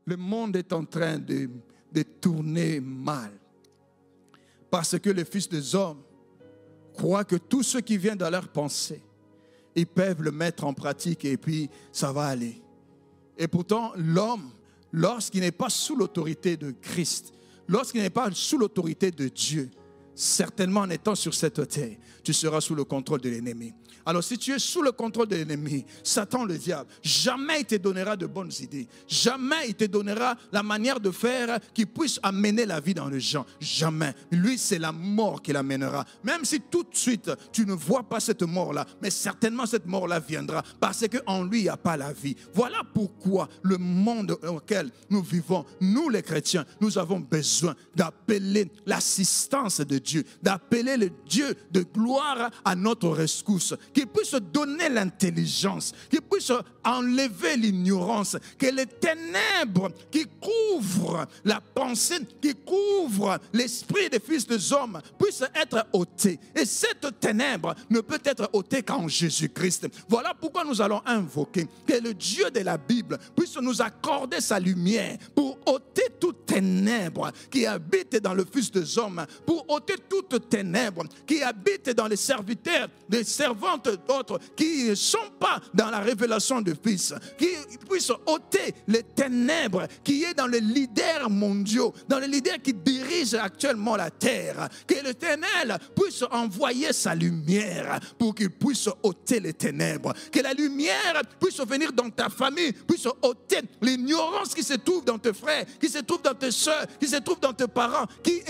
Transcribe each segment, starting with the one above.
le monde est en train de tourner mal. Parce que les fils des hommes croient que tout ce qui vient dans leur pensée, ils peuvent le mettre en pratique et puis ça va aller. Et pourtant, l'homme, lorsqu'il n'est pas sous l'autorité de Christ, lorsqu'il n'est pas sous l'autorité de Dieu, certainement en étant sur cette terre, tu seras sous le contrôle de l'ennemi. Alors si tu es sous le contrôle de l'ennemi, Satan le diable, jamais il te donnera de bonnes idées. Jamais il te donnera la manière de faire qui puisse amener la vie dans les gens. Jamais. Lui, c'est la mort qui l'amènera. Même si tout de suite, tu ne vois pas cette mort-là, mais certainement cette mort-là viendra parce qu'en lui, il n'y a pas la vie. Voilà pourquoi le monde auquel nous vivons, nous les chrétiens, nous avons besoin d'appeler l'assistance de Dieu, d'appeler le Dieu de gloire à notre rescousse, qui puisse donner l'intelligence, qui puisse enlever l'ignorance, que les ténèbres qui couvrent la pensée, qui couvrent l'esprit des fils des hommes, puissent être ôtées. Et cette ténèbre ne peut être ôtée qu'en Jésus-Christ. Voilà pourquoi nous allons invoquer que le Dieu de la Bible puisse nous accorder sa lumière pour ôter toute ténèbre qui habite dans le Fils des hommes, pour ôter toute ténèbre qui habite dans les serviteurs, les servantes d'autres qui ne sont pas dans la révélation du Fils, qui puissent ôter les ténèbres qui est dans les leaders mondiaux, dans les leaders qui dirigent actuellement la terre, que l'Éternel puisse envoyer sa lumière pour qu'il puisse ôter les ténèbres, que la lumière puisse venir dans ta famille, puisse ôter l'ignorance qui se trouve dans tes frères, qui se trouve dans tes soeurs, qui se trouve dans tes parents, qui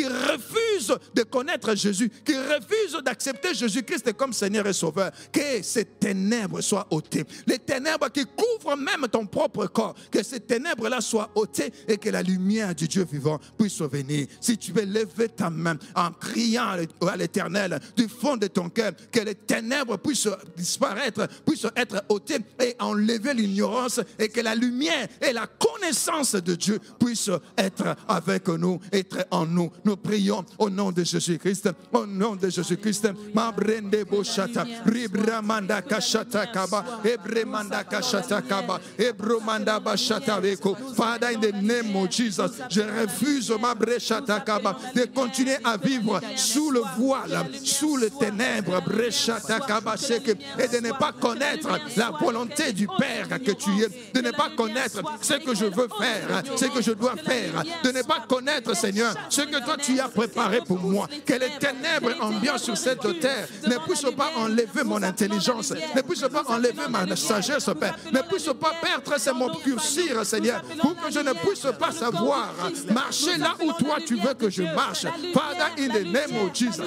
refusent de connaître Jésus, qui refusent d'accepter Jésus-Christ comme Seigneur et Sauveur. Que ces ténèbres soient ôtées. Les ténèbres qui couvrent même ton propre corps, que ces ténèbres-là soient ôtées et que la lumière du Dieu vivant puisse venir. Si tu veux lever ta main en criant à l'Éternel du fond de ton cœur, que les ténèbres puissent disparaître, puissent être ôtées et enlever l'ignorance et que la lumière et la connaissance de Dieu puissent être avec nous, être en nous. Nous prions au nom de Jésus-Christ, au nom de Jésus-Christ. Mabrende boshata, ribramanda kashata kaba, ebremanda kashata kaba, ebromanda bashata veko. Father, in the name of Jesus, je refuse ma breshata kaba de continuer à vivre sous le voile, sous les ténèbres, breshata kaba sheke, et de ne pas connaître la volonté du Père que tu es, de ne pas connaître ce que je veux faire, ce que je dois faire, de ne pas connaître, Seigneur, ce que toi tu as préparé pour moi. Que les ténèbres ambiantes sur cette terre ne puissent pas enlever mon intelligence, ne puissent pas enlever ma sagesse, Père, ne puissent pas perdre mon curcir, Seigneur, pour que je ne puisse pas savoir marcher là où toi tu veux que je marche. Father, in the name of Jesus,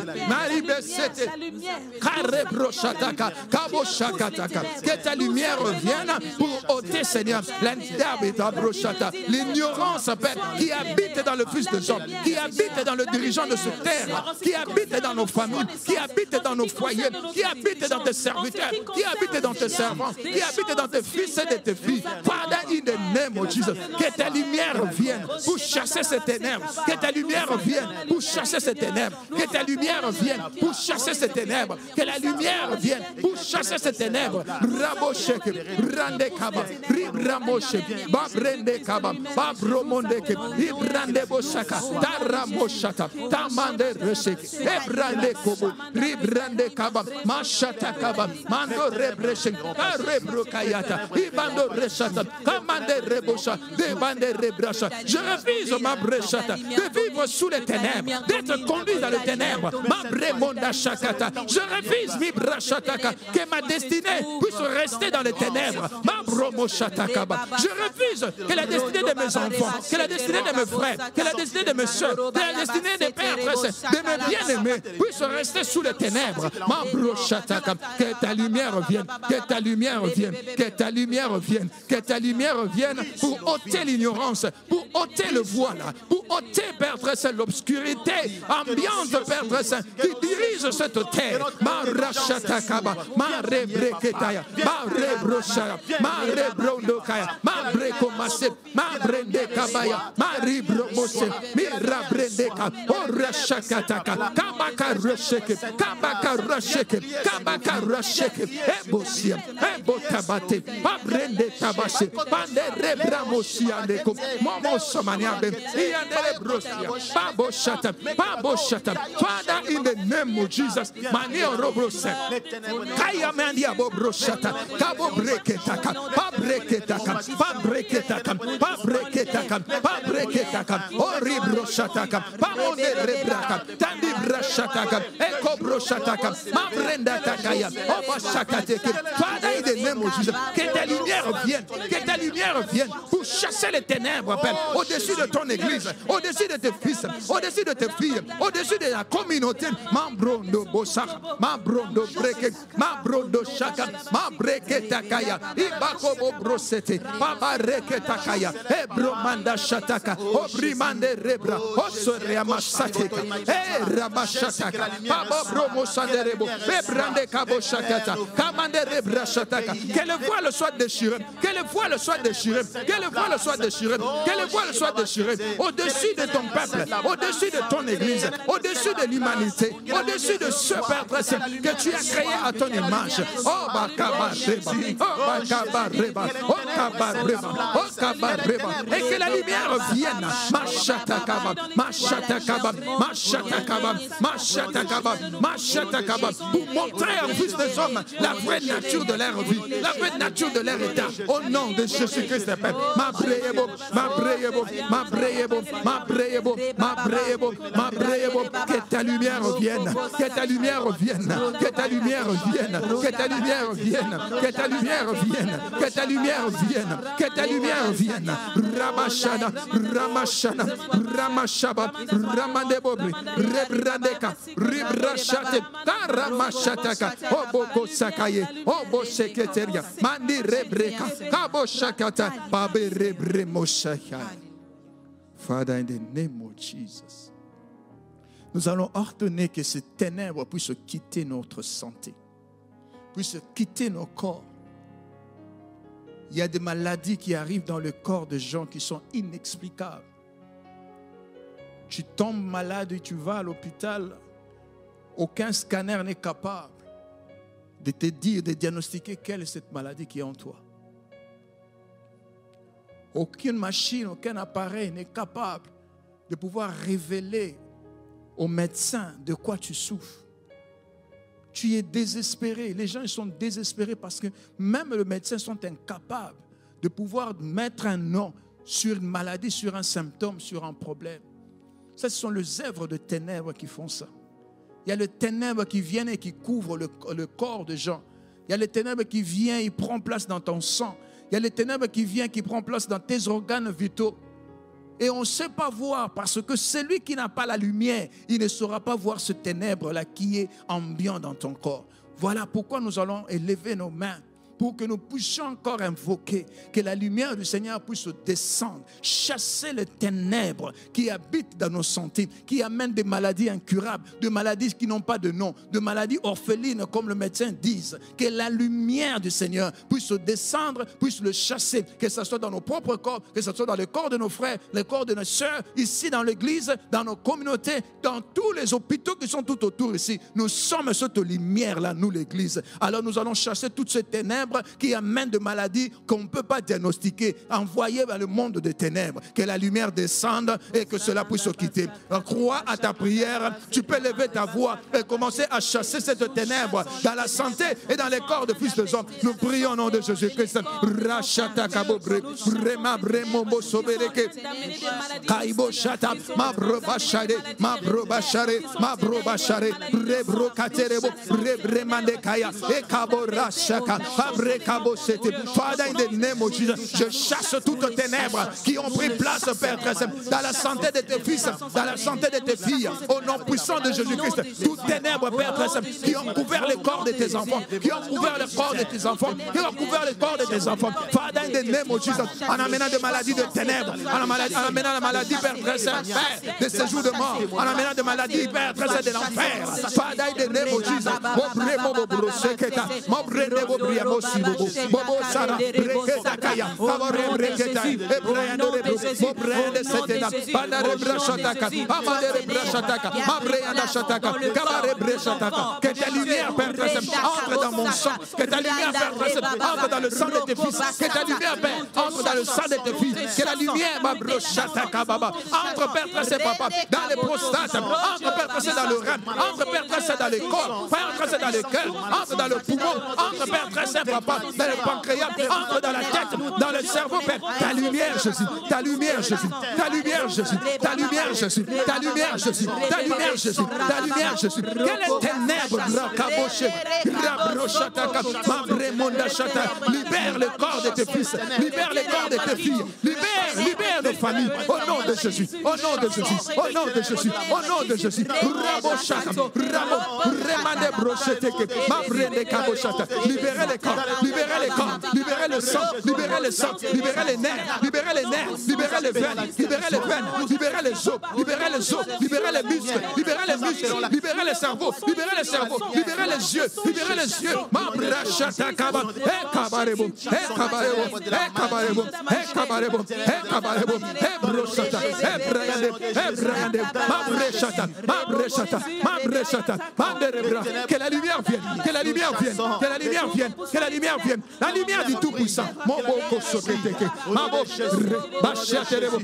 que ta lumière revienne pour ôter, Seigneur, l'ignorance, Père, qui habite dans le Fils des hommes, qui habite dans le dirigeant de cette terre, qui habite dans nos familles, qui habite dans nos foyers, qui habite dans tes serviteurs, qui habite dans tes servants, qui habite dans tes fils et tes filles. Father, in the name of Jesus, que ta lumière vienne pour chasser ces ténèbres, que ta lumière vienne pour chasser ces ténèbres, que ta lumière vienne pour chasser ces ténèbres, que la lumière vienne pour chasser ces ténèbres. Rabosheke, Rande Kaba, Ribramosheke, Babrende Kaba, Babromondeke, Ibrande Boshaka, Taramoshata, Tamande Resheke, Ebrande Kobo, Ribrande Kaba, Mashata Kaba, Mando Rebresheke, Rebrokayata, Ibando Reshata, Kamande Rebosha, Debande Rebrasha. Je refuse ma breshata de vivre sous les ténèbres, d'être conduit dans les ténèbres. Ma bremonda shakata. Je refuse mi brashataka, que ma destinée puisse rester dans les ténèbres. Ma bromo shatakaba. Je refuse que la destinée de mes enfants, que la destinée de mes frères, que la destinée de mes soeurs, que la destinée des pères, de mes bien-aimés puisse rester sous les ténèbres. Ma broshataka. Que ta lumière vienne, que ta lumière vienne, que ta lumière vienne, que ta lumière vienne pour ôter l'ignorance, pour ôter le voile, pour ôter, Père très saint, l'obscurité ambiante, Père très saint, qui dirige cette terre. Marashatakaba, Marebreketaya, Marebroshaya, Marebrondokaya, Mabrekomase, Mabrendekabaya, Maribromose, Mirabrendeka, Orashakataka, Kabakarasheke, Kabakarasheke, Kabakarasheke, Ebosia, Ebotabate, Pabrende Tabashe, Pandere Bramosianeko, Momosomaniabe, Iandere Brosia, Baboshata, Baboshata. Father, in the name of Jesus, Manio Robrose, Kayamandia Bobroshata, Kabo Breketaka, Pabreketaka, Pabreketaka, Pabreketaka, Pabreketaka, Oribroshataka, Pamone Rebraka, Tandi Brashataka, Eko Broshataka, Mabrenda Takaya, Obashakateke. Father, in the name of Jesus, que ta lumière vienne pour chasser les ténèbres, Père, au-dessus de ton église, au-dessus de tes fils, au-dessus de tes filles, au-dessus de la communauté. Mambrondo Bossaka, Mambrondo Breke, Mambrondo Shaka, Mabreke Takaya, Ibakobo Brosete, Babareke Takaya, Ebromanda Shataka, Obrimande Rebra, Osoreama Sateka, Rabashataka, Babo Bromo Sanderebo, Bebrande Kabo Shakata, Kamande Rebra Shataka, que le voile soit déchiré, que le voile soit déchiré, que le voile soit déchiré, que le voile soit déchiré, au-dessus de ton peuple, au-dessus de ton église, au-dessus de l'humanité, au-dessus de ce Père précieux que tu as créé à ton image. Oh Bakaba Reba, oh Bakaba Reba, oh Bakaba Reba, oh Bakaba Reba, et que la lumière vienne, Mashatakaba, Mashatakaba, Mashatakaba, Mashatakaba, Mashatakaba, pour montrer en plus des hommes la vraie nature de leur vie, la vraie nature de leur état. Au nom de Jésus-Christ, Père, ma breyebo, ma breyebo, ma breyebo, ma breyebo, ma breyebo, ma breyebo, que ta lumière vienne, que ta lumière vienne, que ta lumière vienne, que ta lumière vienne, que ta lumière vienne, que ta lumière vienne, que ta lumière vienne. Ramashana, Ramashana, Ramashaba, Ramandebobri, Rebrandeka, Ribrashate, Taramashataka, Oboko Sakaye, Obo Seketeria, Mandi Rebreka, Kabo Shakata, Babe Rebre Moshaka. Father, in the name of Jesus, nous allons ordonner que ces ténèbres puissent quitter notre santé, puissent quitter nos corps. Il y a des maladies qui arrivent dans le corps de gens qui sont inexplicables. Tu tombes malade et tu vas à l'hôpital, aucun scanner n'est capable de te dire, de diagnostiquer quelle est cette maladie qui est en toi. Aucune machine, aucun appareil n'est capable de pouvoir révéler au médecin de quoi tu souffres. Tu es désespéré. Les gens ils sont désespérés parce que même les médecins sont incapables de pouvoir mettre un nom sur une maladie, sur un symptôme, sur un problème. Ça, ce sont les œuvres de ténèbres qui font ça. Il y a les ténèbres qui viennent et qui couvrent le corps de gens. Il y a les ténèbres qui viennent et prennent place dans ton sang. Il y a les ténèbres qui viennent, qui prennent place dans tes organes vitaux. Et on ne sait pas voir parce que celui qui n'a pas la lumière, il ne saura pas voir ce ténèbre-là qui est ambiant dans ton corps. Voilà pourquoi nous allons élever nos mains pour que nous puissions encore invoquer que la lumière du Seigneur puisse descendre, chasser les ténèbres qui habitent dans nos santé, qui amènent des maladies incurables, des maladies qui n'ont pas de nom, de maladies orphelines comme le médecin dit. Que la lumière du Seigneur puisse descendre, puisse le chasser, que ce soit dans nos propres corps, que ce soit dans le corps de nos frères, le corps de nos sœurs, ici dans l'église, dans nos communautés, dans tous les hôpitaux qui sont tout autour ici. Nous sommes cette lumière-là, nous l'église. Alors nous allons chasser toutes ces ténèbres qui amènent de maladies qu'on ne peut pas diagnostiquer, envoyées vers le monde des ténèbres. Que la lumière descende et que cela puisse se quitter. Crois à ta prière, tu peux lever ta voix et commencer à chasser cette ténèbre dans la santé et dans les corps de fils de hommes. Nous prions au nom de Jésus-Christ. Rachata kabobre, rema bremombo sobereke, kaibo shata, mabro bachare, mabro bachare, mabro bachare, rebro katerebo, rebremande kaya, e kabo rachaka. Father, in the name of Jesus, je chasse toutes ténèbres qui ont pris place, Père très saint, dans la santé de tes fils, dans la santé de tes filles, au nom puissant de Jésus-Christ. Toutes ténèbres, Père très saint, qui ont couvert le corps de tes enfants, qui ont couvert le corps de tes enfants, qui ont couvert le corps de tes enfants. Father, in the name of Jesus, en amenant des maladies de ténèbres, en amenant la maladie, Père très saint, Père, de ces jours de mort, en amenant des maladies, Père très saint, de l'enfer. Father, in the name of Jesus, que ta lumière, Père très saint, entre dans mon sang, que ta lumière, Père très saint, entre dans le sang de tes fils, que ta lumière, Père, entre dans le sang de tes filles, que la lumière, ma brochataka, baba, entre, Père très saint, papa, dans les prostates, entre, Père très saint, dans le rein, entre, Père très saint, dans les corps, Père très saint, dans le cœur, entre dans le poumon, entre, Père très saint, papa, dans le pancréas, entre dans la tête, dans le cerveau, Père. Ta lumière, Jésus, ta lumière, Jésus, ta lumière, Jésus, ta lumière, Jésus, ta lumière, Jésus, ta lumière, Jésus, ta lumière, Jésus. Quelle ténèbre, racaboché, rabrochataka, mabremonda-chata, libère le corps de tes fils, libère le corps de tes filles, libère les familles, au nom de Jésus, au nom de Jésus, au nom de Jésus, au nom de Jésus. Rabochata, remande brocheteke, mabrende kabochata, libérez les corps, libérez les corps, libérez le sang, libérez le sang, libérez les nerfs, libérez les nerfs, libérez les veines, libérez les veines, libérez les os, libérez les os, libérez les muscles, libérez les muscles, libérez les cerveaux, libérez les cerveaux, libérez les yeux, libérez les yeux. Mabrachata kaba, kabarebo, kabarebo, kabarebo, kabarebo, kabarebo, brochata, brande, mabrachata, mabrachata, mabrachata, manderebra. Que la lumière vienne, que la lumière vienne, que la lumière vienne, que la lumière vienne, la lumière du Tout-Puissant. Mon beau kosoketeke, ma beau bachaterebo,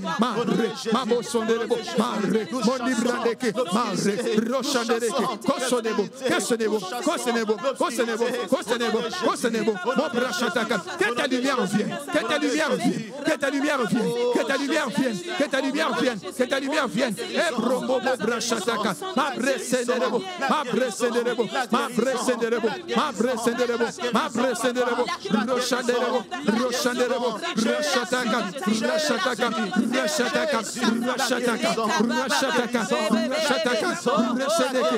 mabo sonderebo, mare, mon librandeke, mare, rochandereke, kosonebo, kesonebo, kosenebo, kosenebo, kosenebo, kosenebo, mon brachataka. Que ta lumière vienne, que ta lumière vienne, que ta lumière vienne, que ta lumière vienne, que ta lumière vienne, que ta lumière vienne. Et promo brachataka, ma bresenderebo, ma bresenderebo, ma bresenderebo, ma bresenderebo, ma bresenderebo, rochanderebo, rochanderebo, rochataka, rochataka, rochataka, rochataka, rochataka, rochataka, rochataka,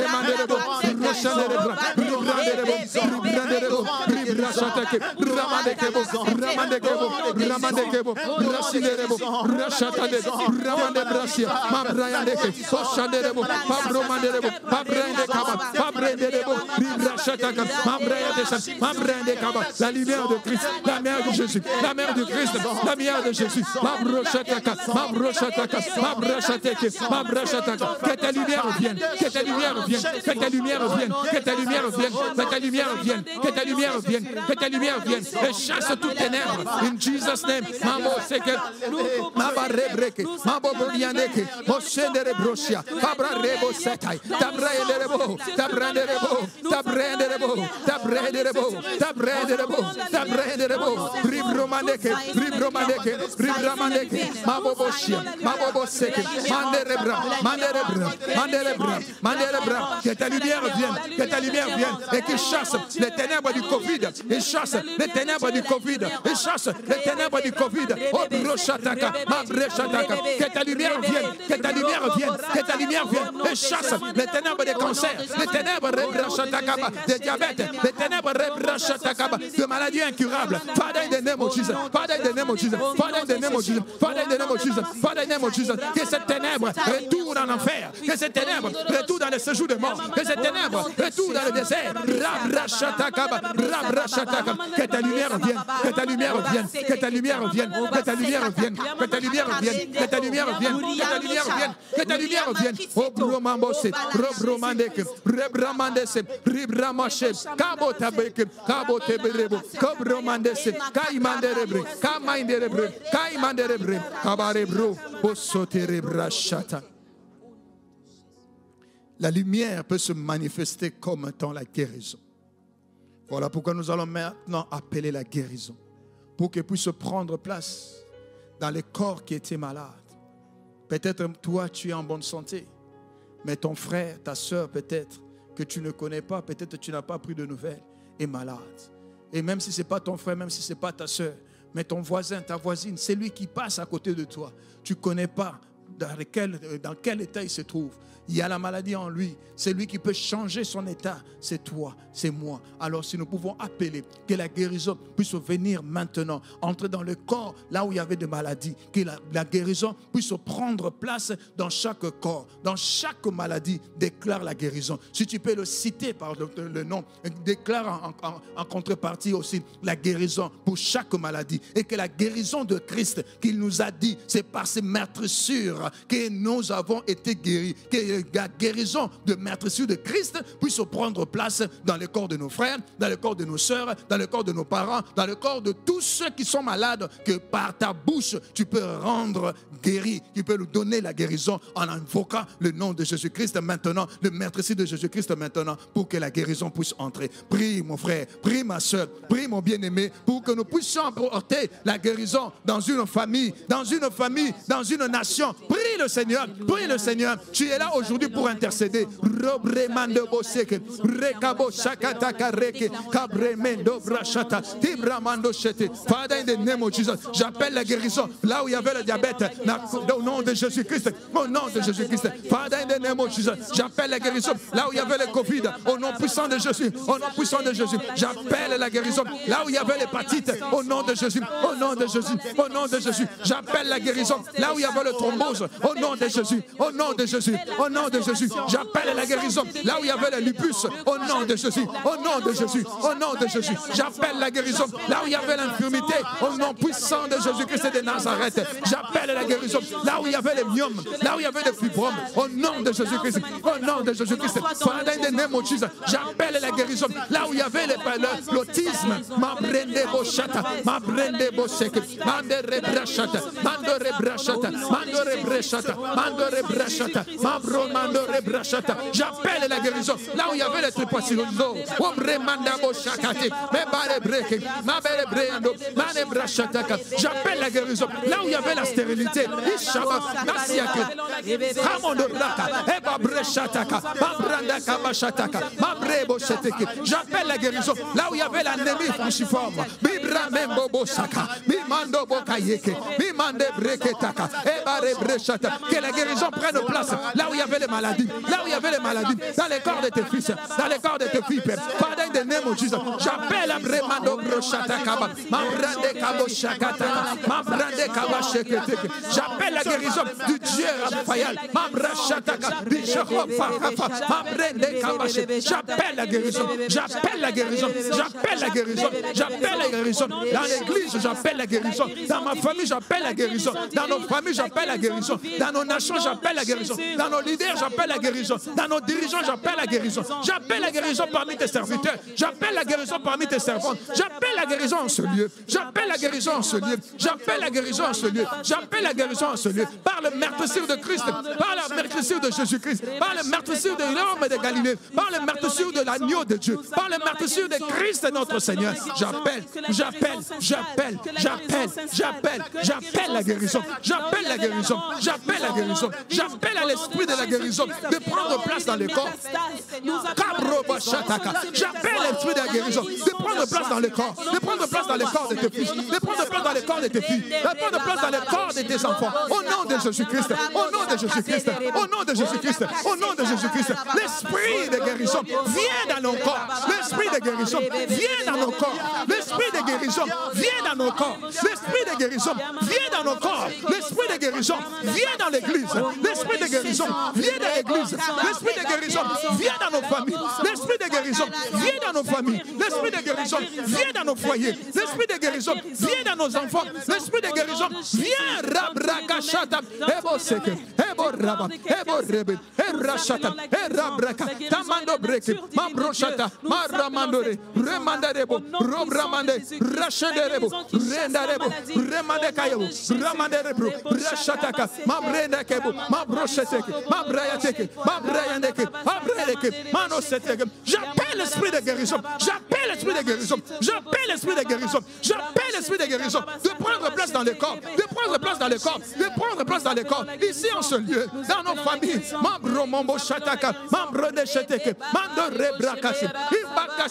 remanderebo, rochanderebo, ribranderebo, ribranderebo, ribrachatake, ramandekebo, ramandekebo, ramandekebo, racinerebo, rachatandebo, ramandebracia, mabrayandeke, toshanderebo, pabromanderebo, pabrendekaba, pabrenderebo, ribrachataka, mabrayadesa, mabrendekaba. La lumière de Christ, la mère de Jésus, la mère de Christ, la mère de Jésus, mabrochataka, mabrochataka, mabrachateke, mabrachataka. Que ta lumière vienne, que ta lumière vienne, que ta lumière vienne, que ta lumière vienne, que ta lumière vienne, que ta lumière vienne, que ta lumière vienne, et chasse toutes ténèbres. In Jesus' name, Mambo Seke, Maba Rebreke, Mambo Bolianeke, Moshendere Brosia, Fabra Rebo Setai, Tabranderebo, Tabranderebo, Tabranderebo, Tabranderebo, Tabranderebo, Tabranderebo, Ribromaneke, Ribromaneke, Ribromaneke, Mambo Boshia, Mambo Boseke, Manderebra, Manderebra, Manderebra, Manderebra, que ta lumière vienne, que ta lumière vienne, et qui chasse les ténèbres du Covid, et chasse les ténèbres du Covid, et chasse les ténèbres du Covid, oh brochataka, ma brechataka, que ta lumière vienne, que ta lumière vienne, que ta lumière vienne, et chasse les ténèbres des cancers, les ténèbres de diabète, les ténèbres de maladies incurables. Father, in the name of Jesus, Father, in the name of Jesus, Father, in the name of Jesus, Father, in the name of Jesus, Father, in the name of Jesus, que cette ténèbre retourne en enfer, que cette ténèbre retourne dans le séjour de mort, que cette ténèbre retourne dans le désert. Que ta lumière vienne, que ta lumière vienne, que ta lumière vienne, que ta lumière vienne, que ta lumière vienne, que ta lumière vienne, que ta lumière vienne, que ta lumière vienne. Oh bromambose, robromandeke, rebramandese, ribramashe, kabotabeke, kaboteberebo, kobromandese, kaimanderebre, kamainderebre, kaimanderebre, kabarebro, osoterebrachata. La lumière peut se manifester comme étant la guérison. Voilà pourquoi nous allons maintenant appeler la guérison, pour qu'elle puisse prendre place dans les corps qui étaient malades. Peut-être toi, tu es en bonne santé, mais ton frère, ta soeur, peut-être que tu ne connais pas, peut-être que tu n'as pas pris de nouvelles, est malade. Et même si ce n'est pas ton frère, même si ce n'est pas ta soeur, mais ton voisin, ta voisine, c'est lui qui passe à côté de toi. Tu ne connais pas dans quel état il se trouve. Il y a la maladie en lui. C'est lui qui peut changer son état. C'est toi, c'est moi. Alors si nous pouvons appeler que la guérison puisse venir maintenant, entrer dans le corps, là où il y avait des maladies, que la guérison puisse prendre place dans chaque corps, dans chaque maladie, déclare la guérison. Si tu peux le citer par le nom, déclare en contrepartie aussi la guérison pour chaque maladie. Et que la guérison de Christ qu'il nous a dit, c'est par ses meurtrissures que nous avons été guéris. Que la guérison de meurtrissure de Christ puisse prendre place dans le corps de nos frères, dans le corps de nos sœurs, dans le corps de nos parents, dans le corps de tous ceux qui sont malades, que par ta bouche tu peux rendre guéris. Tu peux nous donner la guérison en invoquant le nom de Jésus-Christ maintenant, le meurtrissure de Jésus-Christ maintenant, pour que la guérison puisse entrer. Prie mon frère, prie ma soeur, prie mon bien-aimé, pour que nous puissions apporter la guérison dans une famille, dans une nation. Prie le Seigneur, prie le Seigneur. Tu es là aujourd'hui pour intercéder. Father, in the name of Jesus, j'appelle la guérison là où il y avait le diabète, au nom de Jésus-Christ, au nom de Jésus-Christ. Father, in the name of Jesus, j'appelle la guérison là où il y avait le Covid, au nom puissant de Jésus, au nom puissant de Jésus. J'appelle la guérison là où il y avait l'hépatite, au nom de Jésus, au nom de Jésus, au nom de Jésus. J'appelle la guérison là où il y avait le thrombose, au nom de Jésus, au nom de Jésus, au nom de Jésus. J'appelle la guérison là où il y avait le lupus, au nom de Jésus, au nom de Jésus, au nom de Jésus. J'appelle la guérison là où il y avait l'infirmité, au nom puissant de Jésus-Christ de Nazareth. J'appelle la guérison là où il y avait les myomes, là où il y avait les fibromes, au nom de Jésus-Christ, au nom de Jésus-Christ. Father, in the name of Jesus, j'appelle la guérison là où il y avait l'autisme. Ma brende boshata, ma brende bosek, mande rebrachata, mande rebrachata, mande rebrachata, mande rebrachata, ma bro mande rebrachata. J'appelle la guérison là où il y avait les tripacilonzo, obre manda boshakate, me bare breke, ma bare breando, mane brachata. J'appelle la guérison là où il y avait la stérilité. Ishaba, nasiake, kamondo raka, eba brechataka, ma branda kabashataka, ma brebo sheteke. J'appelle la guérison là où il y avait l'anémie falciforme. Bibra membo bosaka, bimando bokayeke, bimande breketaka, eba rebrechata. Que la guérison prenne place là où il y avait les maladies, là où il y avait les maladies, dans les corps de tes fils, dans les corps de tes filles, Père. Father, in the name of Jesus, j'appelle la bremando brochata kaba, ma brande kabo shakata, ma brande kaba shekete. J'appelle la guérison du Dieu Raphaël, ma brachataka, du Jacob Farafa, ma brande kaba shekete. J'appelle la guérison, j'appelle la guérison, j'appelle la guérison, j'appelle la guérison. Dans l'église, j'appelle la guérison. Dans ma famille, j'appelle la guérison. Dans nos familles, j'appelle la guérison. Dans nos nations, j'appelle la guérison. Dans nos leaders, j'appelle la guérison. Dans nos dirigeants, j'appelle la guérison. J'appelle la guérison parmi tes serviteurs. J'appelle la guérison parmi tes servantes. J'appelle la guérison en ce lieu. J'appelle la guérison en ce lieu. J'appelle la guérison en ce lieu. J'appelle la guérison en ce lieu. Par le meurtrissure de Christ, par la meurtrissure de Jésus-Christ, par le meurtrissure de l'homme de Galilée, par le meurtrissure de l'agneau de Dieu, par le meurtrissure de Christ notre Seigneur. J'appelle la guérison. J'appelle la guérison. J'appelle la guérison. J'appelle à l'esprit de la guérison de prendre place dans le corps. J'appelle l'esprit de la guérison de prendre place dans le corps, de prendre place dans le corps de tes fils, de prendre place dans le corps de tes filles, de prendre place dans le corps de tes enfants. Au nom de Jésus-Christ, au nom de Jésus-Christ, au nom de Jésus-Christ, au nom de Jésus-Christ, l'esprit de guérison vient dans nos corps. L'esprit de guérison vient dans nos corps. L'esprit de guérison vient dans nos corps. L'esprit de guérison vient dans nos corps. L'esprit de guérison vient dans l'église. L'esprit de guérison vient dans l'église. L'esprit de guérison vient dans nos familles. L'esprit de guérison vient dans nos familles. L'esprit de guérison vient dans nos foyers. L'esprit de guérison vient dans nos enfants. L'esprit de guérison vient. Rabrakashata, Ebo Seke, Ebo Rabba, Ebo Rebe, Erashata, Erabraka, Tamando Breke, Mambroshata, Maramandore, Remandarebo, Robramande, Rashenderebo, Rendarebo, Remandekayo, Ramanderebro, Rashataka, Mabrenakebo, Mabrosheteke, Mabrayateke, Mabrayandeke, Mabreleke, Manoseteke. J'appelle l'esprit de guérison. J'appelle l'esprit de guérison. J'appelle l'esprit de guérison. J'appelle l'esprit de guérison de prendre place dans le corps, de prendre place dans le corps, de prendre place dans le corps. Ici en ce lieu, dans nos familles, Mambro Mombo Shataka, Mambro de Sheteke, Mando Rebrakasi, Ibaka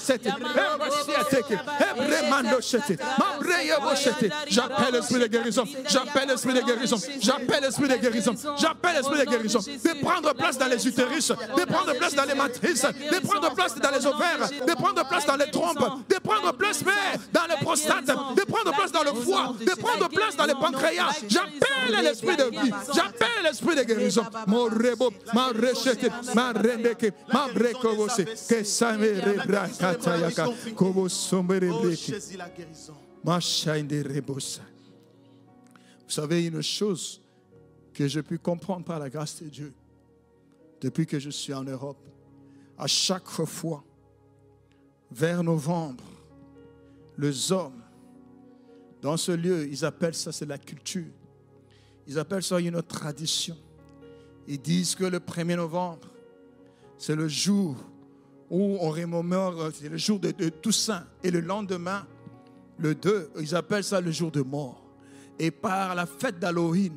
J'appelle l'esprit de guérison. J'appelle l'esprit de guérison. J'appelle l'esprit de guérison. J'appelle l'esprit de guérison. De prendre place dans les utérus, de prendre place dans les matrices, de prendre place dans les ovaires, de prendre place dans les trompes, de prendre place dans les prostates, de prendre place dans le foie, de prendre place dans les pancréas. J'appelle l'esprit de vie. J'appelle l'esprit de guérison. Mon rebo, ma rechete, ma rendeke, ma brekovose, que ça me rebra katayaka, kobo sombere breki. Ma chaîne de rebosa. Vous savez une chose que j'ai pu comprendre par la grâce de Dieu depuis que je suis en Europe. À chaque fois, vers novembre, les hommes, dans ce lieu, ils appellent ça, c'est la culture. Ils appellent ça une tradition. Ils disent que le 1er novembre, c'est le jour où on remémore, c'est le jour de Toussaint. Et le lendemain, le 2, ils appellent ça le jour de mort. Et par la fête d'Halloween,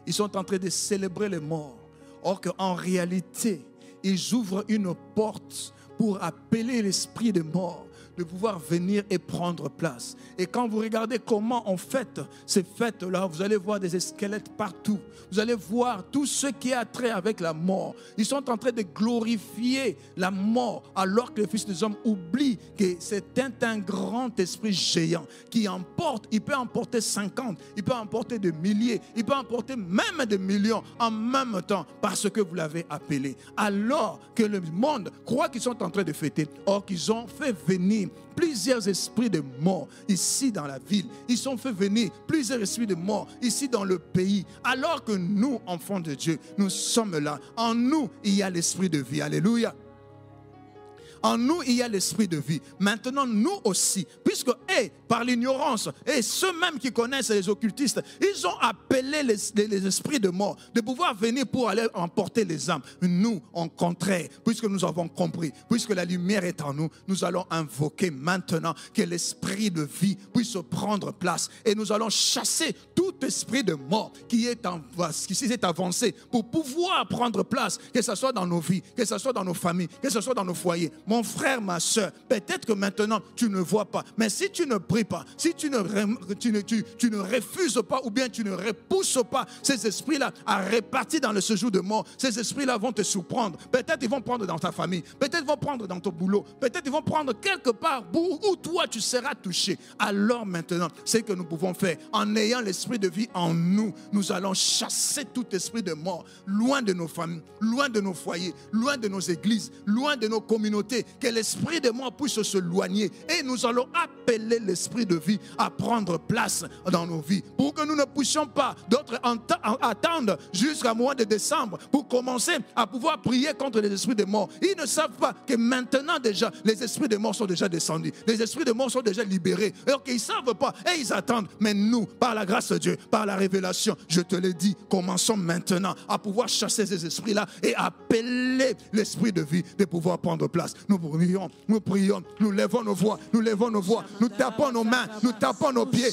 ils sont en train de célébrer les morts. Or qu'en réalité, ils ouvrent une porte pour appeler l'esprit de mort de pouvoir venir et prendre place. Et quand vous regardez comment on fête ces fêtes-là, vous allez voir des squelettes partout. Vous allez voir tout ce qui a trait avec la mort. Ils sont en train de glorifier la mort, alors que le Fils des hommes oublie que c'est un grand esprit géant qui emporte. Il peut emporter 50, il peut emporter des milliers, il peut emporter même des millions en même temps parce que vous l'avez appelé. Alors que le monde croit qu'ils sont en train de fêter, or qu'ils ont fait venir plusieurs esprits de mort ici dans la ville. Ils ont fait venir plusieurs esprits de mort ici dans le pays. Alors que nous, enfants de Dieu, nous sommes là. En nous, il y a l'esprit de vie. Alléluia. En nous, il y a l'esprit de vie. Maintenant, nous aussi, puisque, par l'ignorance, et ceux-mêmes qui connaissent les occultistes, ils ont appelé les esprits de mort de pouvoir venir pour aller emporter les âmes. Nous, au contraire, puisque nous avons compris, puisque la lumière est en nous, nous allons invoquer maintenant que l'esprit de vie puisse prendre place. Et nous allons chasser tout esprit de mort qui s'est avancé pour pouvoir prendre place, que ce soit dans nos vies, que ce soit dans nos familles, que ce soit dans nos foyers. Mon frère, ma soeur, peut-être que maintenant tu ne vois pas, mais si tu ne pries pas, si tu ne refuses pas ou bien tu ne repousses pas ces esprits-là à répartir dans le séjour de mort, ces esprits-là vont te surprendre. Peut-être ils vont prendre dans ta famille, peut-être ils vont prendre dans ton boulot, peut-être ils vont prendre quelque part où toi tu seras touché. Alors maintenant, ce que nous pouvons faire, en ayant l'esprit de vie en nous, nous allons chasser tout esprit de mort loin de nos familles, loin de nos foyers, loin de nos églises, loin de nos communautés. Que l'esprit de mort puisse se loigner et nous allons appeler l'esprit de vie à prendre place dans nos vies pour que nous ne puissions pas d'autres attendre jusqu'à mois de décembre pour commencer à pouvoir prier contre les esprits de mort. Ils ne savent pas que maintenant déjà les esprits de mort sont déjà descendus, les esprits de mort sont déjà libérés, alors qu'ils ne savent pas et ils attendent. Mais nous, par la grâce de Dieu, par la révélation, je te l'ai dit, commençons maintenant à pouvoir chasser ces esprits-là et appeler l'esprit de vie de pouvoir prendre place. Nous prions, nous levons nos voix, nous tapons nos mains, nous tapons nos pieds.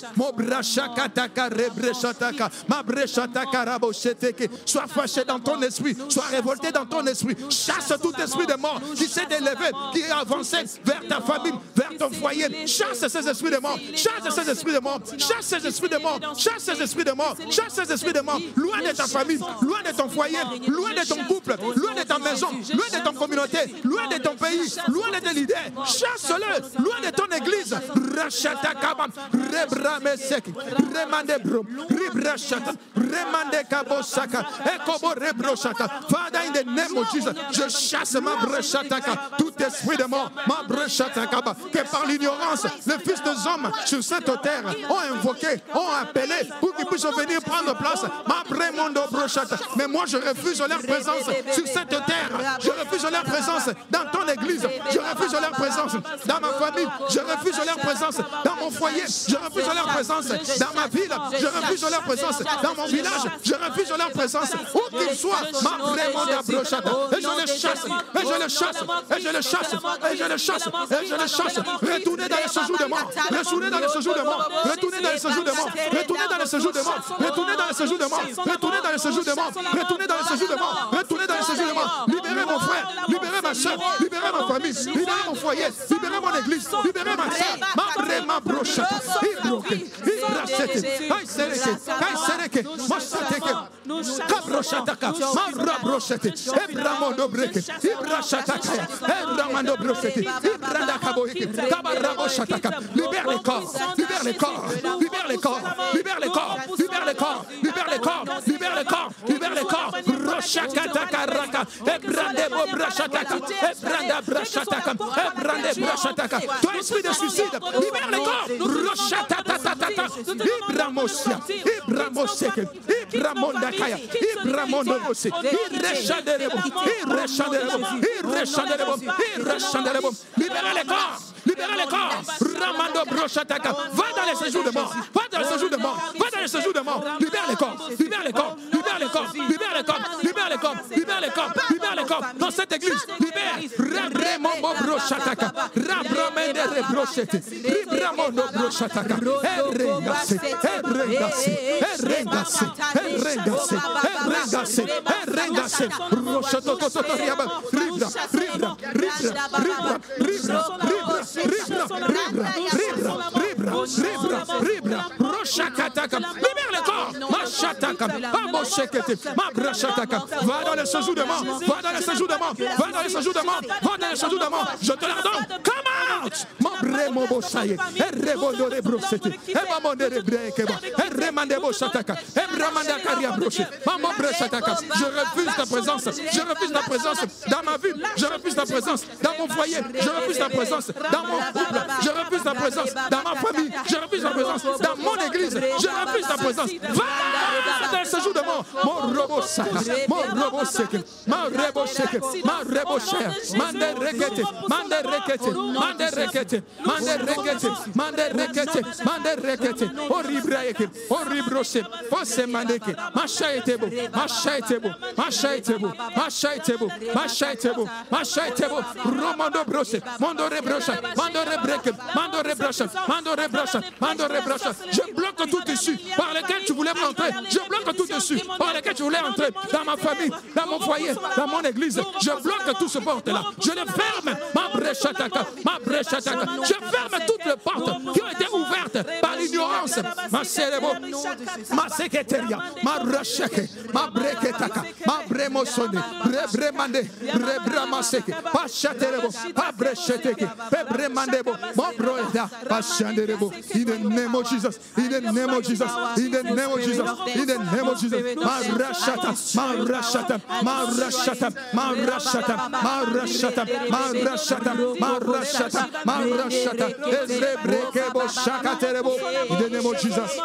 Sois fâché dans ton esprit, sois révolté dans ton esprit. Chasse tout esprit de mort qui s'est élevé, qui est avancé vers ta famille, vers ton foyer. Chasse ces esprits de mort, chasse ces esprits de mort, chasse ces esprits de mort, chasse ces esprits de mort, chasse ces esprits de mort. Loin de ta famille, loin de ton foyer, loin de ton couple, loin de ta maison, loin de ton communauté, loin de ton pays, loin de tes leaders, chasse-le, loin de ton église. Rachatakaba, Rebramesek, Remandebro, Ribrachata, Remandekabosaka, Ekobo Rebrochata. Father, in the name of Jesus, je chasse ma brechataka, tout esprit de mort, ma brechatakaba, que par l'ignorance, les fils des hommes sur cette terre ont invoqué, ont appelé pour qu'ils puissent venir prendre place. Ma bremondo brochata. Mais moi, je refuse leur présence sur cette terre. Je refuse leur présence dans ton église. Je refuse leur présence dans ma famille. Je refuse leur présence dans mon foyer, je refuse leur présence dans ma ville, je refuse leur présence dans mon village, je refuse leur présence où qu'ils soient. Et je les chasse, et je les chasse, et je les chasse, et je les chasse, et je les chasse. Retournez dans les séjours de mort, retournez dans les séjours de mort, retournez dans les séjours de mort, retournez dans les séjours de mort, retournez dans les séjours de mort, retournez dans les séjours de mort, retournez dans les séjours de mort, retournez dans les séjours de mort. Libérez mon frère, libérez ma soeur, libérez ma famille, libérez mon foyer, libérez mon église, libérez ma soeur. Ma brochette, libère les corps, libère les corps, libère les corps, libère les corps, libère les corps, libère les corps, libère les corps, libère les corps. Roshakatakaraka, Ebrandebo Brashataka, Ebranda Brashataka, Ebrande Brashataka. Toi, esprit de suicide, libère les corps. Roshatatata, Ibramosia, Ibramoseke, Ibramondakaya, Ibramondobose, Irreshanderebo, Irreshanderebo, Irreshanderebo, Irreshanderebo. Libérez les corps. Libérez les corps. Ramando Broshataka. Va dans les séjours de mort. Va dans les séjours de mort. Va dans les séjours de mort. Libère les corps. Libère les corps. Libère les corps. Libère les corps. Libère les corps. Libère les corps. Libère les corps. Dans cette église. Libère. Ramondo Broshataka. Rabramende Rebroshete. Ramondo Broshataka. Erengase. Erengase. Erengase. Erengase. Erengase. Erengase. Roshotototoriaba. Ribra. Ribra. Ribra. Ribra. Ribra. Ribra, Roshakataka, libère le corps, Machataka, Amoshekete, Mabrashataka, va dans les séjours de mort, va dans les séjours de mort, va dans les séjours de mort, va dans les séjours de mort, je te l'ordonne, come out, Mabremo Bosaye, Erebodo Rebrosete, Ebamone Rebrekeba, Eremandebo Shataka, Ebramanda Karia Broche, Mambo Breshataka, je refuse ta présence, je refuse ta présence dans ma vie, je refuse ta présence dans mon foyer, je refuse ta présence dans mon couple, je refuse ta présence dans ma famille, je refuse ta présence dans mon église, je refuse ta présence. Va dans ce jour de mort, mon robot saka, mon robot seke, ma rebo seke, ma rebo cher, mande rekete, mande rekete, mande rekete, mande rekete, mande rekete, mande rekete, oribraeke, oribrose, fosse mandeke, macha etebo, macha etebo, macha etebo, macha etebo, macha etebo, macha etebo, romando brose, mondo rebrocha, mando rebreke, mando rebrocha, mando rebrocha, mando rebrocha. Je bloque tout dessus par lequel tu voulais entrer. Je bloque tout dessus par lequel tu voulais entrer dans ma famille, dans mon foyer, dans mon église. Je bloque tout ce porte-là. Je le ferme. Ma brechataka, ma brechataka. Je ferme toutes les portes qui ont été ouvertes par l'ignorance. Ma cérébro, ma secrétaire, ma racheke, ma breketaka, ma bremosone, rebremande, rebramaseke, pas chaterebo, pas brecheteke, pebremandebo, mon broeda, pas chanderebo. In the name of Jesus, in the name of Jesus, in the name of Jesus, in the name of Jesus. Ma rashata, ma rashata, ma rashata, ma rashata, ma rashata, ma rashata, ma rashata, ma rashata. Ezebrekebo shakaterebo. In the name of Jesus.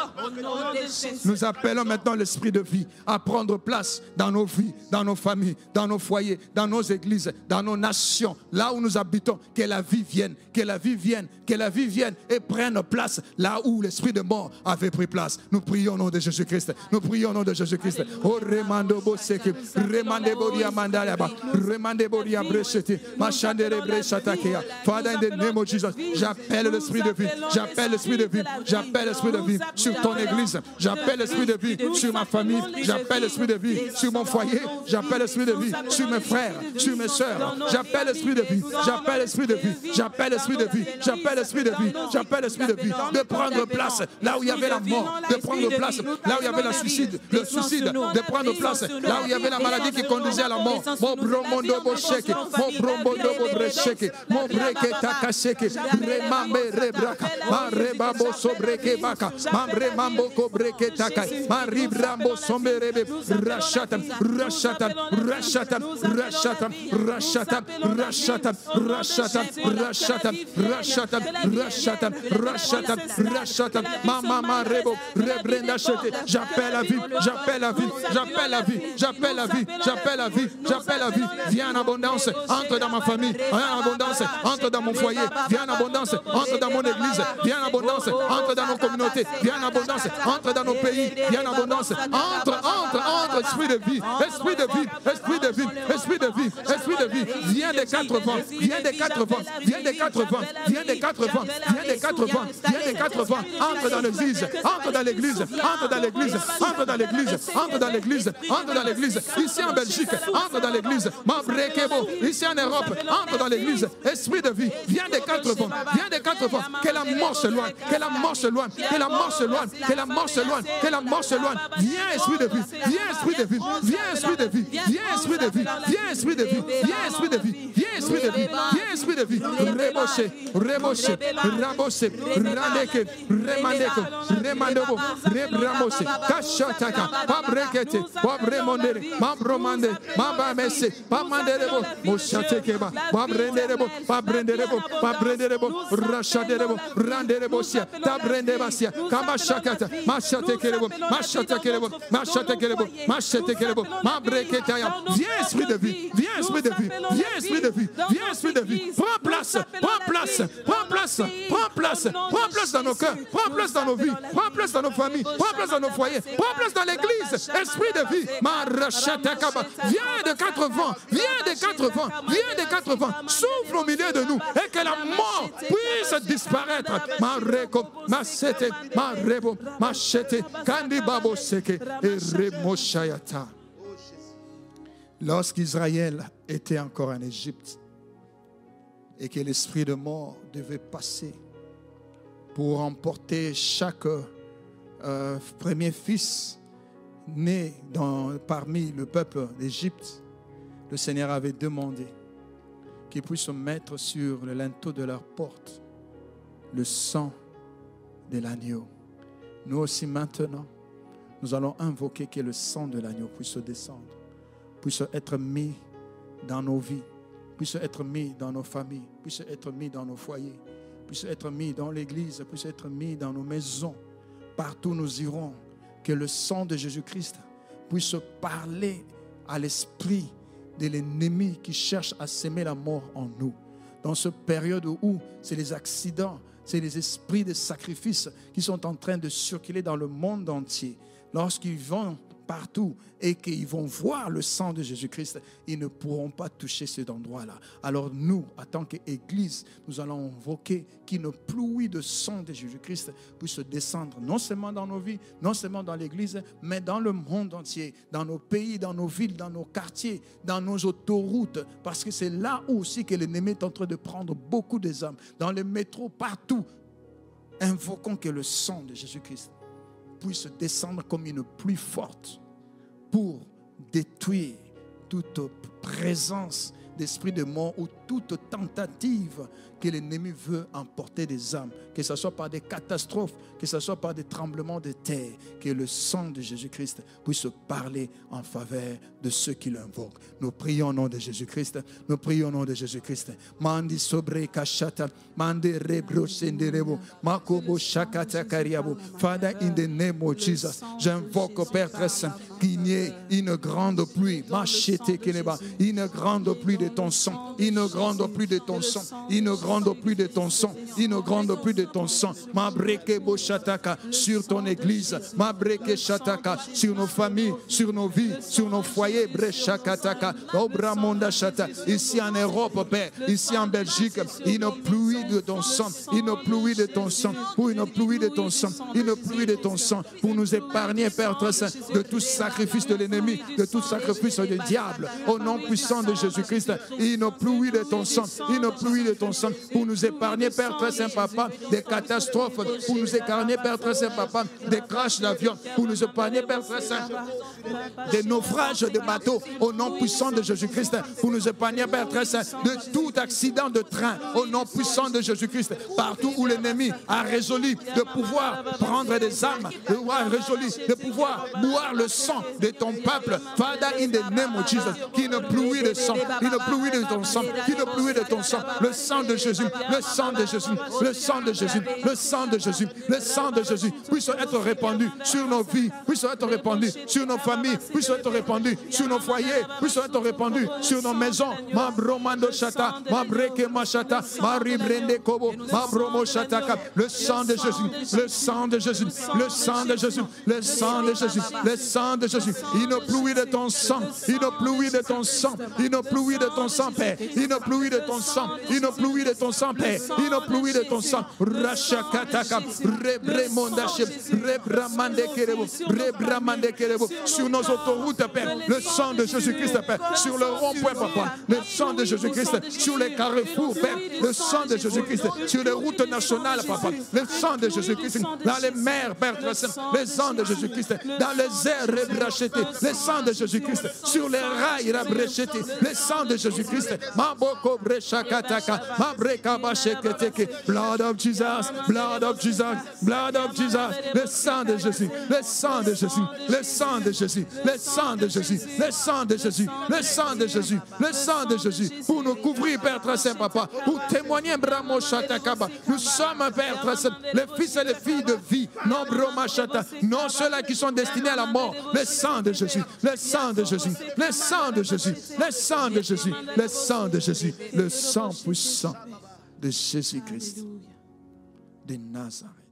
Nous appelons maintenant l'esprit de vie à prendre place dans nos vies, dans nos familles, dans nos foyers, dans nos églises, dans nos nations, là où nous habitons. Que la vie vienne, que la vie vienne, que la vie vienne et prenne place là où l'esprit de mort avait pris place. Nous prions au nom de Jésus-Christ. Nous prions au nom de Jésus-Christ. Oh, remando boseke, remande bodia mandalaba, remande bodia brechete, machandere brechatake. Father, in the name of Jesus, j'appelle l'esprit de vie, j'appelle l'esprit de vie, j'appelle l'esprit de vie sur ton église, j'appelle l'esprit de vie sur ma famille, j'appelle l'esprit de vie sur mon foyer, j'appelle l'esprit de vie sur mes frères, sur mes sœurs, j'appelle l'esprit de vie, j'appelle l'esprit de vie, j'appelle l'esprit de vie, j'appelle l'esprit de vie, j'appelle l'esprit de vie, de prendre place là où il y avait la mort, de prendre place là où il y avait le suicide, de prendre place là où il y avait la maladie qui conduisait à la mort. Mon bromondo bosheke, mon bromondo bobrecheke, mon breke takasheke, remambe rebraka, ma rebabo sobreke baka, ma remambo kobreke takai, ma ribrambo somberebe, rashatam, rashatam, rashatam, rashatam, rashatam, rashatam, rashatam, rashatam, rashatam, rashatam, rashatam, rashatam, mama rebo, rebrenda chete. J'appelle la vie, j'appelle la vie, j'appelle la vie, j'appelle la vie, j'appelle la vie, j'appelle la vie. Viens en abondance, entre dans ma famille. Viens en abondance, entre dans mon foyer. Viens en abondance, entre dans mon église. Viens en abondance, entre dans nos communautés. Viens en abondance, entre dans nos pays. Viens en abondance, entre, esprit de vie, esprit de vie, esprit de vie, esprit de vie, esprit de vie. Viens des quatre vents, viens des quatre vents, viens des quatre vents, viens des quatre vents, viens des quatre vents, viens des quatre vents. Entre dans l'église, entre dans l'église, entre dans l'église, entre dans l'église, entre dans l'église, entre dans l'église. Ici en Belgique, entre dans l'église. Ici en Europe, entre dans l'église. Esprit de vie, viens des quatre vents, viens des quatre vents. Que la mort se loigne, que la mort se loigne, que la mort se loigne, que la mort se loigne, que la mort se loigne. Viens esprit de vie, viens esprit de vie, viens esprit de vie, viens esprit de vie, viens esprit de vie, viens esprit de vie, viens esprit de vie, viens esprit de vie. Reboche, reboche, rabose, raneke, remandeko, remandebo, rebramose, kachataka, pabrekete, pabremondere, mabromande, mabamese, pamanderebo, moshatekeba, pabrenderebo, pabrenderebo, pabrenderebo, rachaderebo, randerebosia, tabrendebasia, kamashakata, machatekerebo, machatekerebo, machatekerebo, machatekerebo, mabreketaya. Viens esprit de vie, viens esprit de vie, viens esprit de vie, viens esprit de vie. Prends place, prends place, prends place, prends place, prends place dans nos cœurs, prends place dans nos vies, prends place dans nos familles, prends place dans nos foyers, prends place dans l'église. Esprit de vie, Marachatakaba, viens de quatre vents, viens des quatre vents, viens des quatre vents, souffle au milieu de nous et que la mort puisse disparaître. Mareko, Masete, Marebo, Machete, Kandibabo Seke et Remoshayata. Lorsqu'Israël était encore en Égypte et que l'esprit de mort devait passer pour emporter chaque premier fils né parmi le peuple d'Égypte, le Seigneur avait demandé qu'ils puissent mettre sur le linteau de leur porte le sang de l'agneau. Nous aussi maintenant, nous allons invoquer que le sang de l'agneau puisse descendre, puisse être mis dans nos vies, puisse être mis dans nos familles, puisse être mis dans nos foyers, puisse être mis dans l'église, puisse être mis dans nos maisons. Partout où nous irons, que le sang de Jésus-Christ puisse parler à l'esprit de l'ennemi qui cherche à s'aimer la mort en nous. Dans cette période où c'est les accidents, c'est les esprits de sacrifice qui sont en train de circuler dans le monde entier. Lorsqu'ils vont partout et qu'ils vont voir le sang de Jésus-Christ, ils ne pourront pas toucher cet endroit-là. Alors nous, en tant qu'Église, nous allons invoquer qu'une pluie de sang de Jésus-Christ puisse descendre non seulement dans nos vies, non seulement dans l'Église, mais dans le monde entier, dans nos pays, dans nos villes, dans nos quartiers, dans nos autoroutes, parce que c'est là aussi que l'ennemi est en train de prendre beaucoup des âmes, dans les métros, partout. Invoquons que le sang de Jésus-Christ puisse descendre comme une pluie forte pour détruire toute présence d'esprit de mort ou toute tentative que l'ennemi veut emporter des âmes, que ce soit par des catastrophes, que ce soit par des tremblements de terre, que le sang de Jésus-Christ puisse parler en faveur de ceux qui l'invoquent. Nous prions au nom de Jésus-Christ, nous prions au nom de Jésus-Christ. Mandi sobre kashata, mandi rebro senderebo, makobo shakata kariabo. Father, in the name of Jesus, j'invoque au Père très saint qu'il y ait une grande pluie, machete keleba, une grande pluie de ton sang, une grande pluie de ton sang, une grande pluie de ton sang, une grande pluie de ton sang. Mabreke boshataka sur ton église, mabreke shataka sur nos familles, sur nos vies, sur nos foyers, breshakataka, obramonda shata. Ici en Europe, Père, ici en Belgique, une pluie de ton sang, une pluie de ton sang, pour une pluie de ton sang, une pluie de ton sang, pour nous épargner, Père très saint, de tout sacrifice de l'ennemi, de tout sacrifice du diable, au nom puissant de Jésus-Christ. Une pluie de ton sang, une pluie de ton sang, pour nous épargner, Père très saint, Papa, des catastrophes, pour nous épargner, Père très saint, Papa, des crashs d'avion, pour nous épargner, Père très saint, des naufrages de bateaux, au nom puissant de Jésus-Christ, pour nous épargner, Père très saint, de tout accident de train, au nom puissant de Jésus-Christ, partout où l'ennemi a résolu de pouvoir prendre des armes, de pouvoir boire le sang de ton peuple. Father, in the name of Jesus, qu'une pluie de sang, une pluie de ton sang, une pluie de ton sang, le sang de Jésus, le sang de Jésus, le sang de Jésus, le sang de Jésus, le sang de Jésus, puisse être répandu sur nos vies, puisse être répandu sur nos familles, puisse être répandu sur nos foyers, puisse être répandu sur nos maisons. Ma bromando chata, ma breke machata, ma ribrende kobo, ma bromo chataka, le sang de Jésus, le sang de Jésus, le sang de Jésus, le sang de Jésus, le sang de Jésus, une pluie de ton sang, une pluie de ton sang, une pluie de ton sang, Père, une pluie de ton sang, une pluie de ton sang, Père, une pluie de ton sang, Rachakataka, Rebremondache, Rebramande Kerebo, Rebramande Kerebo, sur nos autoroutes, Père, le sang de Jésus-Christ, Père, sur le rond-point, Papa, le sang de Jésus-Christ, sur les carrefours, Père, le sang de Jésus-Christ, sur les routes nationales, Papa, le sang de Jésus-Christ, dans les mers, Père, le sang de Jésus-Christ, dans les airs, Rebracheté, le sang de Jésus-Christ, sur les rails, Rebracheté, le sang de Jésus-Christ, Maboko Brechakataka, Mabreka Bacheketeke, blood of Jesus, blood of Jesus, blood of Jesus, le sang de Jésus, le sang de Jésus, le sang de Jésus, le sang de Jésus, le sang de Jésus, le sang de Jésus, le sang de Jésus, pour nous couvrir, Père très saint, Papa, pour témoigner, Bramo Chatakaba, nous sommes, Père très saint, les fils et les filles de vie, non Broma Chata, non ceux-là qui sont destinés à la mort, le sang de Jésus, le sang de Jésus, le sang de Jésus, le sang de Jésus, le sang de Jésus, le sang puissant de Jésus-Christ de Nazareth.